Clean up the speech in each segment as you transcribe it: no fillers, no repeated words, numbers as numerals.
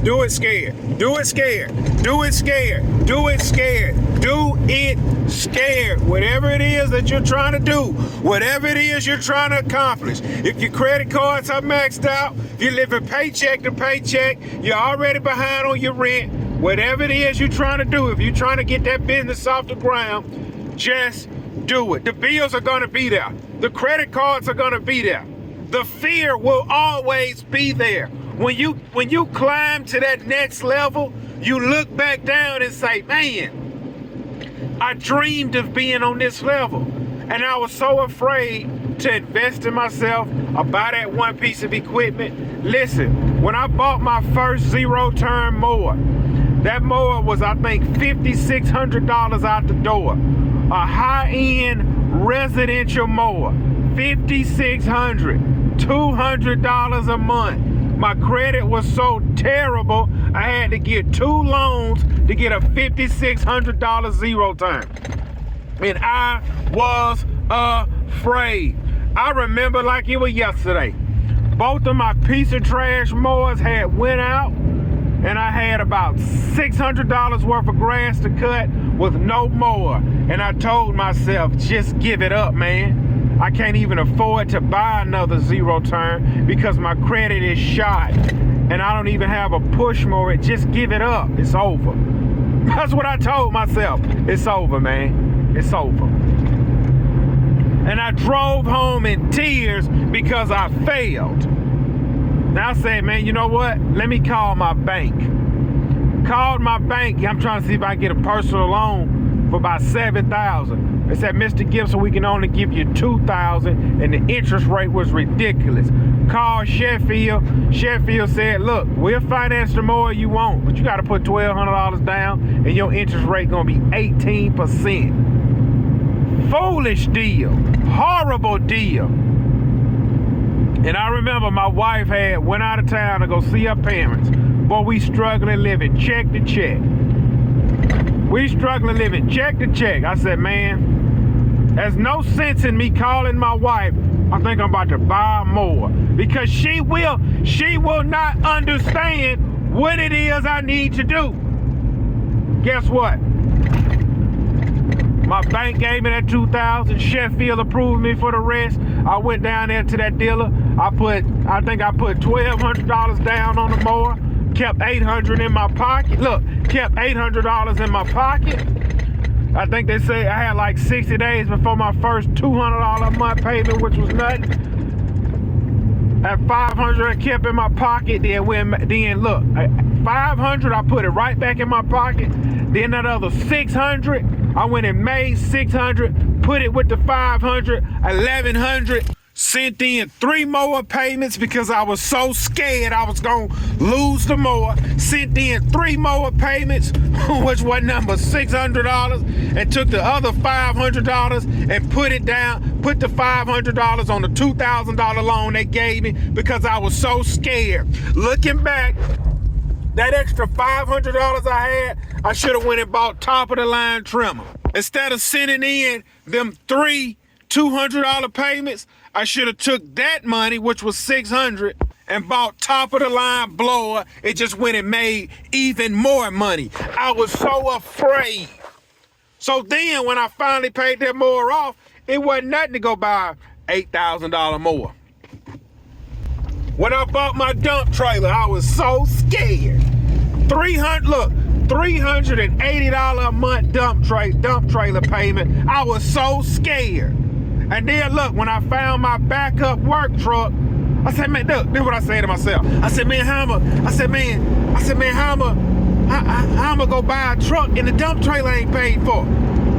Do it scared. Do it scared. Do it scared. Do it scared. Do it scared. Whatever it is that you're trying to do, whatever it is you're trying to accomplish. If your credit cards are maxed out, if you're living paycheck to paycheck, you're already behind on your rent, whatever it is you're trying to do, if you're trying to get that business off the ground, just do it. The bills are going to be there. The credit cards are going to be there. The fear will always be there. When you climb to that next level, you look back down and say, man, I dreamed of being on this level. And I was so afraid to invest in myself or buy that one piece of equipment. Listen, when I bought my first zero-turn mower, that mower was, I think, $5,600 out the door. A high-end residential mower, $5,600, $200 a month. My credit was so terrible, I had to get 2 loans to get a $5,600 zero turn. And I was afraid. I remember like it was yesterday. Both of my piece of trash mowers had went out, and I had about $600 worth of grass to cut with no mower. And I told myself, just give it up, man. I can't even afford to buy another zero turn because my credit is shot. And I don't even have a push mower. Just give it up. It's over. That's what I told myself. It's over, man. It's over. And I drove home in tears because I failed. Now I said, man, you know what? Let me call my bank. Called my bank. I'm trying to see if I can get a personal loan for about $7,000. They said, Mr. Gibson, we can only give you $2,000, and the interest rate was ridiculous. Called Sheffield. Sheffield said, look, we'll finance the mower you want, but you got to put $1,200 down, and your interest rate going to be 18%. Foolish deal. Horrible deal. And I remember my wife went out of town to go see her parents. Boy, we struggling living check to check. We struggling living check to check. I said, man, there's no sense in me calling my wife. I think I'm about to buy more because she will not understand what it is I need to do. Guess what? My bank gave me that $2,000. Sheffield approved me for the rest. I went down there to that dealer. I think I put $1,200 down on the mower. Kept $800 in my pocket. Look, kept $800 in my pocket. I think they say I had like 60 days before my first $200 a month payment, which was nothing. At $500 I kept in my pocket. Then look, $500 I put it right back in my pocket. Then that other $600, I went and made $600, put it with the $500, $1,100. Sent in 3 mower payments because I was so scared I was going to lose the mower. Sent in 3 mower payments, which was number $600, and took the other $500 and put it down, put the $500 on the $2,000 loan they gave me because I was so scared. Looking back, that extra $500 I had, I should have went and bought top of the line trimmer. Instead of sending in them 3 $200 payments, I should have took that money, which was $600, and bought top of the line blower. It just went and made even more money. I was so afraid. So then when I finally paid that mower off, it wasn't nothing to go buy $8,000 mower. When I bought my dump trailer, I was so scared. $380 a month dump trailer payment. I was so scared. And then look, when I found my backup work truck, I said, man, look, this is what I said to myself. I said, man, how am I go buy a truck and the dump trailer ain't paid for?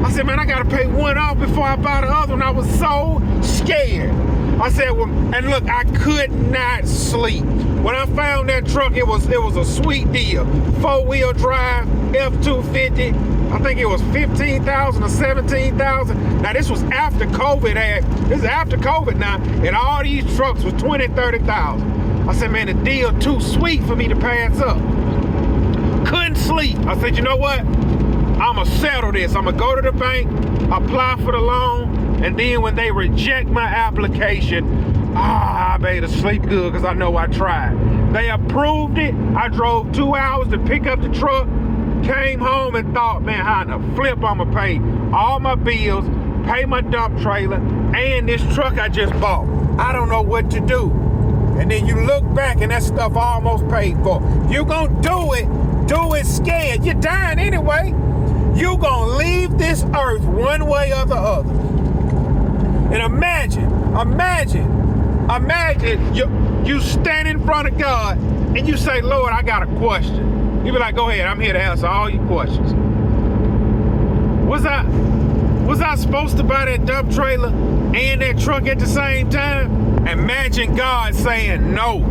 I said, man, I gotta pay one off before I buy the other one. I was so scared. I said, well, and look, I could not sleep. When I found that truck, it was a sweet deal. 4-wheel drive, F-250. I think it was $15,000 or $17,000. Now this was after COVID. This is after COVID now, and all these trucks was $20,000, $30,000. I said, man, the deal too sweet for me to pass up. Couldn't sleep. I said, you know what? I'ma settle this. I'ma go to the bank, apply for the loan, and then when they reject my application, I'll be able to sleep good because I know I tried. They approved it. I drove 2 hours to pick up the truck, came home and thought, man, how in the flip I'ma pay all my bills, pay my dump trailer, and this truck I just bought. I don't know what to do. And then you look back and that stuff almost paid for. You gonna do it scared. You're dying anyway. You gonna leave this earth one way or the other. And imagine you stand in front of God and you say, Lord, I got a question. You be like, go ahead, I'm here to answer all your questions. Was I supposed to buy that dump trailer and that truck at the same time? Imagine God saying no.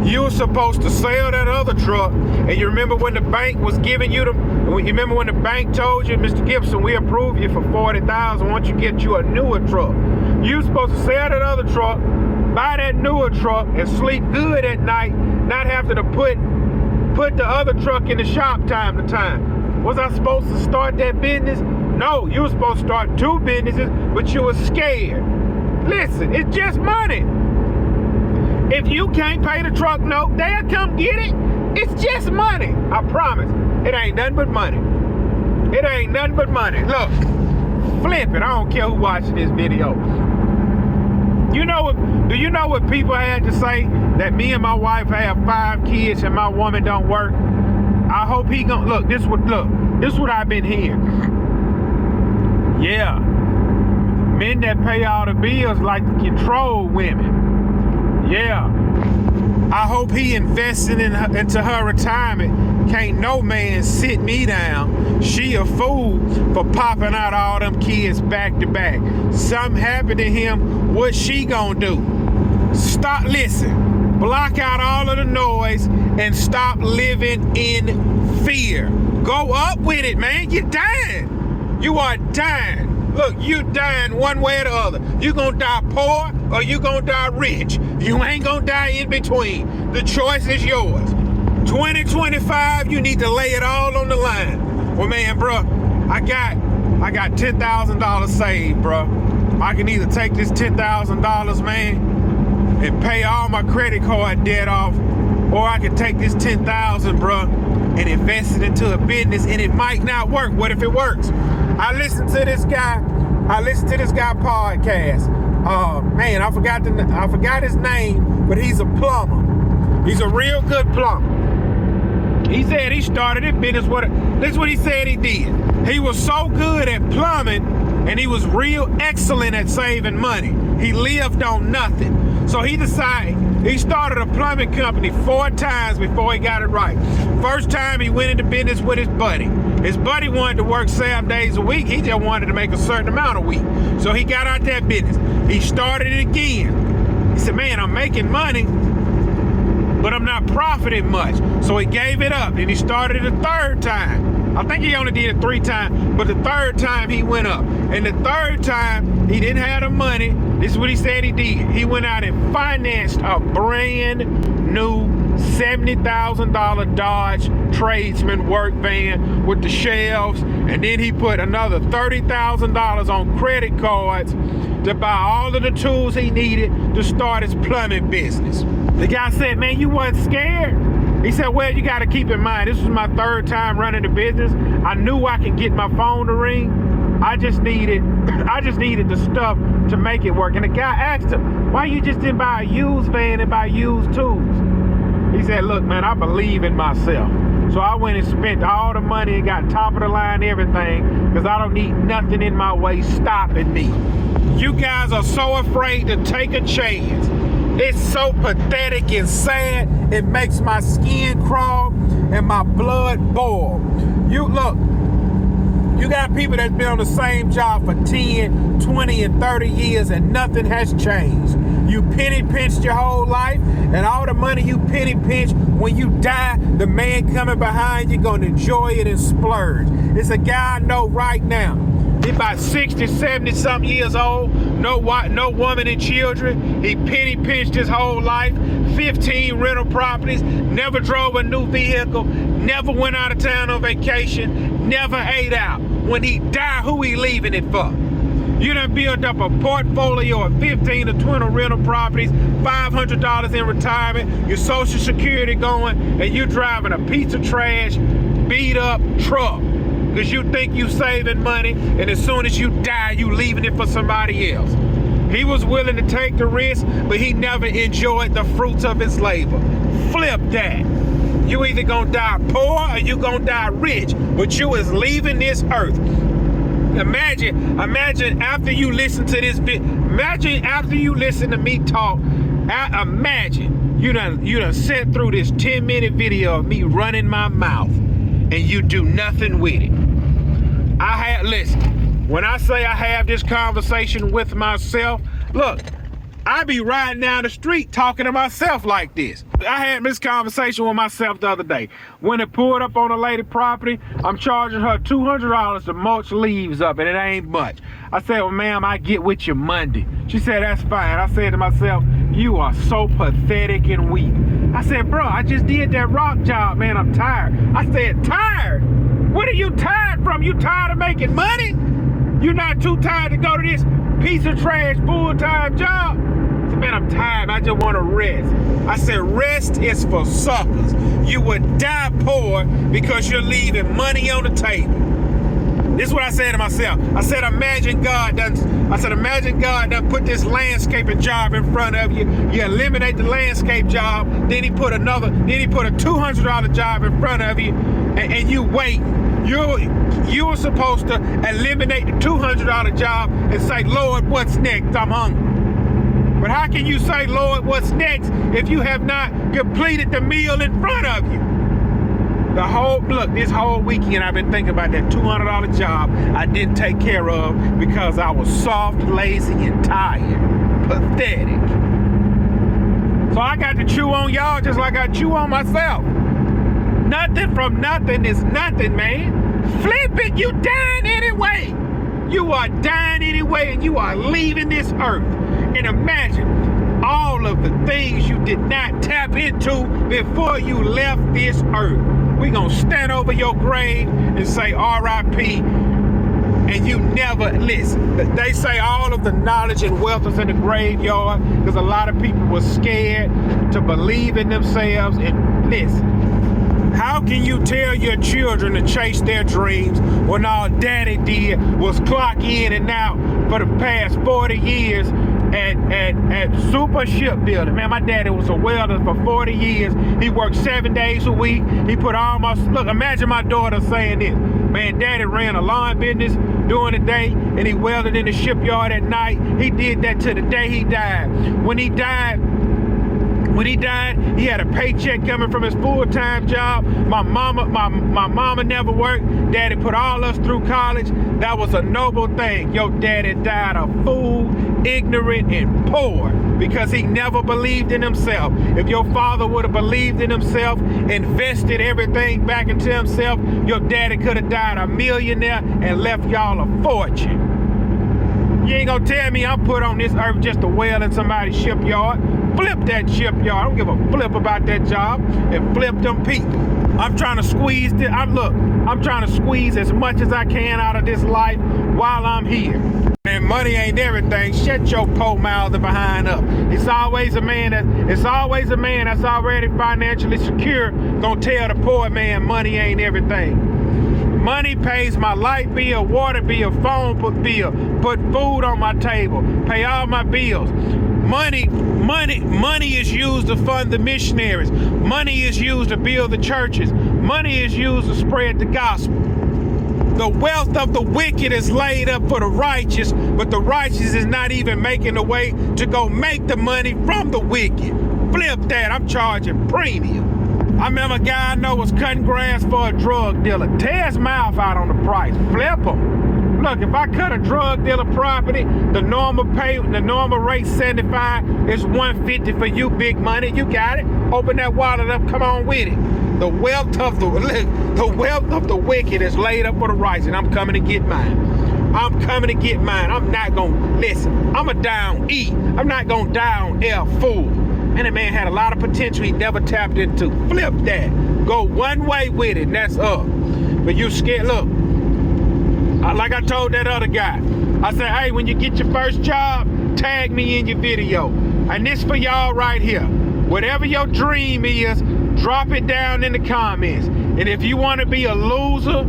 You were supposed to sell that other truck, and you remember when the bank was giving you you remember when the bank told you, Mr. Gibson, we approve you for $40,000 once you get you a newer truck. You were supposed to sell that other truck, buy that newer truck, and sleep good at night, not have to put the other truck in the shop time to time. Was I supposed to start that business? No, you were supposed to start 2 businesses, but you were scared. Listen, it's just money. If you can't pay the truck note, they'll come get it. It's just money. I promise. It ain't nothing but money. It ain't nothing but money. Look, flip it. I don't care who watching this video. Do you know what people had to say that me and my wife have 5 kids and my woman don't work? I hope he gonna look. This is what I've been hearing. Yeah, men that pay all the bills like to control women. Yeah, I hope he investing into her retirement. Can't no man sit me down. She a fool for popping out all them kids back to back. Something happened to him. What she gonna do? Stop, listen, block out all of the noise and stop living in fear. Go up with it, man. You're dying. You are dying. Look, you dying one way or the other. You gonna die poor or you gonna die rich. You ain't gonna die in between. The choice is yours. 2025, you need to lay it all on the line. Well, man, bro, I got $10,000 saved, bro. I can either take this $10,000, man, and pay all my credit card debt off, or I can take this $10,000, bro, and invest it into a business, and it might not work. What if it works? I listened to this guy podcast. Man, I forgot his name, but he's a plumber. He's a real good plumber. He said he started a business. This is what he said he did. He was so good at plumbing, and he was real excellent at saving money. He lived on nothing. So he decided, he started a plumbing company 4 times before he got it right. First time he went into business with his buddy. His buddy wanted to work 7 days a week. He just wanted to make a certain amount a week. So he got out that business. He started it again. He said, man, I'm making money, but I'm not profiting much. So he gave it up, and he started it a 3rd time. I think he only did it 3 times, but the 3rd time he went up. And the 3rd time, he didn't have the money. This is what he said he did. He went out and financed a brand new $70,000 Dodge Tradesman work van with the shelves, and then he put another $30,000 on credit cards to buy all of the tools he needed to start his plumbing business. The guy said, man, you wasn't scared? He said, well, you got to keep in mind, this was my 3rd time running the business. I knew I could get my phone to ring. I just needed the stuff to make it work. And the guy asked him, why you just didn't buy a used van and buy used tools? He said, look, man, I believe in myself. So I went and spent all the money and got top of the line everything, because I don't need nothing in my way stopping me. You guys are so afraid to take a chance. It's so pathetic and sad. It makes my skin crawl and my blood boil. You got people that's been on the same job for 10, 20, and 30 years and nothing has changed. You penny pinched your whole life, and all the money you penny pinched, when you die, the man coming behind you gonna enjoy it and splurge. It's a guy I know right now. He about 60, 70 something years old, no woman and children. He penny pinched his whole life, 15 rental properties, never drove a new vehicle, never went out of town on vacation, never ate out. When he die, who he leaving it for? You done built up a portfolio of 15 to 20 rental properties, $500 in retirement, your social security going, and you driving a piece of trash, beat up truck because you think you saving money, and as soon as you die, you leaving it for somebody else. He was willing to take the risk, but he never enjoyed the fruits of his labor. Flip that. You either gonna die poor or you gonna die rich, but you is leaving this earth. Imagine after you listen to this imagine after you listen to me talk, imagine you done sat through this 10-minute video of me running my mouth and you do nothing with it. Listen, when I say I have this conversation with myself, look, I be riding down the street talking to myself like this. I had this conversation with myself the other day. When it pulled up on a lady property, I'm charging her $200 to mulch leaves up, and it ain't much. I said, well, ma'am, I get with you Monday. She said, that's fine. I said to myself, you are so pathetic and weak. I said, bro, I just did that rock job, man. I'm tired. I said, tired? What are you tired from? You tired of making money? You're not too tired to go to this piece of trash full-time job? I said, man, I'm tired. I just want to rest. I said, rest is for suckers. You would die poor because you're leaving money on the table. This is what I said to myself. I said, imagine God done put this landscaping job in front of you. You eliminate the landscape job. Then he put a $200 job in front of you, and you wait. You were supposed to eliminate the $200 job and say, Lord, what's next? I'm hungry. But how can you say, Lord, what's next, if you have not completed the meal in front of you? This whole weekend I've been thinking about that $200 job I didn't take care of because I was soft, lazy, and tired. Pathetic. So I got to chew on y'all just like I chew on myself. Nothing from nothing is nothing, man. Flip it, you dying anyway. You are dying anyway, and you are leaving this earth. And imagine all of the things you did not tap into before you left this earth. We're going to stand over your grave and say R.I.P. And you never listen. They say all of the knowledge and wealth is in the graveyard because a lot of people were scared to believe in themselves. And listen, how can you tell your children to chase their dreams when all daddy did was clock in and out for the past 40 years at Super Shipbuilding? Man, my daddy was a welder for 40 years. He worked 7 days a week. He put look, imagine my daughter saying this. Man, daddy ran a lawn business during the day and he welded in the shipyard at night. He did that to the day he died. When he died, he had a paycheck coming from his full-time job. My mama never worked. Daddy put all us through college. That was a noble thing. Your daddy died a fool, ignorant, and poor because he never believed in himself. If your father would have believed in himself, invested everything back into himself, your daddy could have died a millionaire and left y'all a fortune. You ain't gonna tell me I'm put on this earth just to weld in somebody's shipyard. Flip that shipyard. I don't give a flip about that job, and flip them people. I'm trying to squeeze I'm trying to squeeze as much as I can out of this life while I'm here. And money ain't everything. Shut your poor mouth behind up. It's always a man that's already financially secure gonna tell the poor man money ain't everything. Money pays my light bill, water bill, phone bill, put food on my table, pay all my bills. Money is used to fund the missionaries. Money is used to build the churches. Money is used to spread the gospel. The wealth of the wicked is laid up for the righteous, but the righteous is not even making the way to go make the money from the wicked. Flip that, I'm charging premium. I remember a guy I know was cutting grass for a drug dealer. Tear his mouth out on the price. Flip him. Look, if I cut a drug dealer property, the normal rate 75 is 150 for you, big money. You got it. Open that wallet up. Come on with it. The wealth of the wicked is laid up for the righteous, and I'm coming to get mine. I'm coming to get mine. I'm not gonna listen. I'm a die on E. I'm not gonna die on L, fool. And the man had a lot of potential he never tapped into. Flip that. Go one way with it, and that's up. But you scared. Look. Like I told that other guy, I said, hey, when you get your first job, tag me in your video. And this for y'all right here. Whatever your dream is, drop it down in the comments. And if you want to be a loser,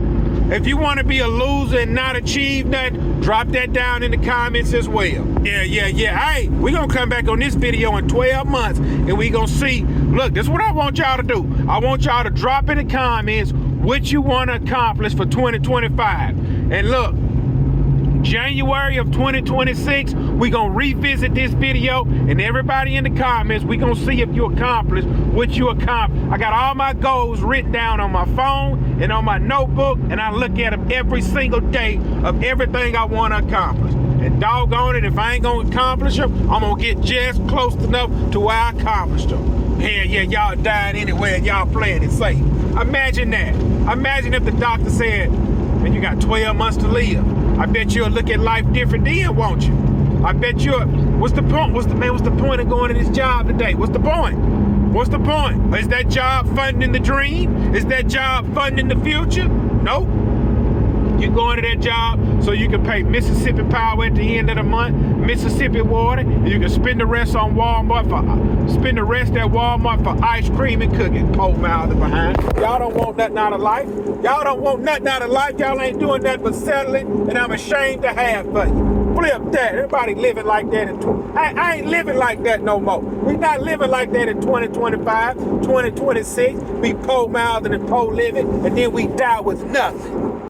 and not achieve nothing, drop that down in the comments as well. Yeah. Hey, we're going to come back on this video in 12 months and we're going to see. Look, this is what I want y'all to do. I want y'all to drop in the comments what you want to accomplish for 2025. And look, January of 2026, we're going to revisit this video, and everybody in the comments, we're going to see if you accomplished what you accomplished. I got all my goals written down on my phone and on my notebook, and I look at them every single day of everything I want to accomplish. And doggone it, if I ain't going to accomplish them, I'm going to get just close enough to where I accomplished them. Yeah, y'all dying anyway and y'all playing it safe. Imagine that. Imagine if the doctor said, man, you got 12 months to live. I bet you'll look at life different then, won't you? I bet you'll, what's the point? What's the point of going to this job today? What's the point? What's the point? Is that job funding the dream? Is that job funding the future? Nope. You're going to that job so you can pay Mississippi Power at the end of the month, Mississippi Water, and you can spend the rest at Walmart for ice cream and cookies. Poor mouth behind. Y'all don't want nothing out of life. Y'all don't want nothing out of life. Y'all ain't doing nothing but settling, and I'm ashamed to have for you. Flip that. Everybody living like that I ain't living like that no more. We not living like that in 2025, 2026. We poor mouthing and poor living, and then we die with nothing.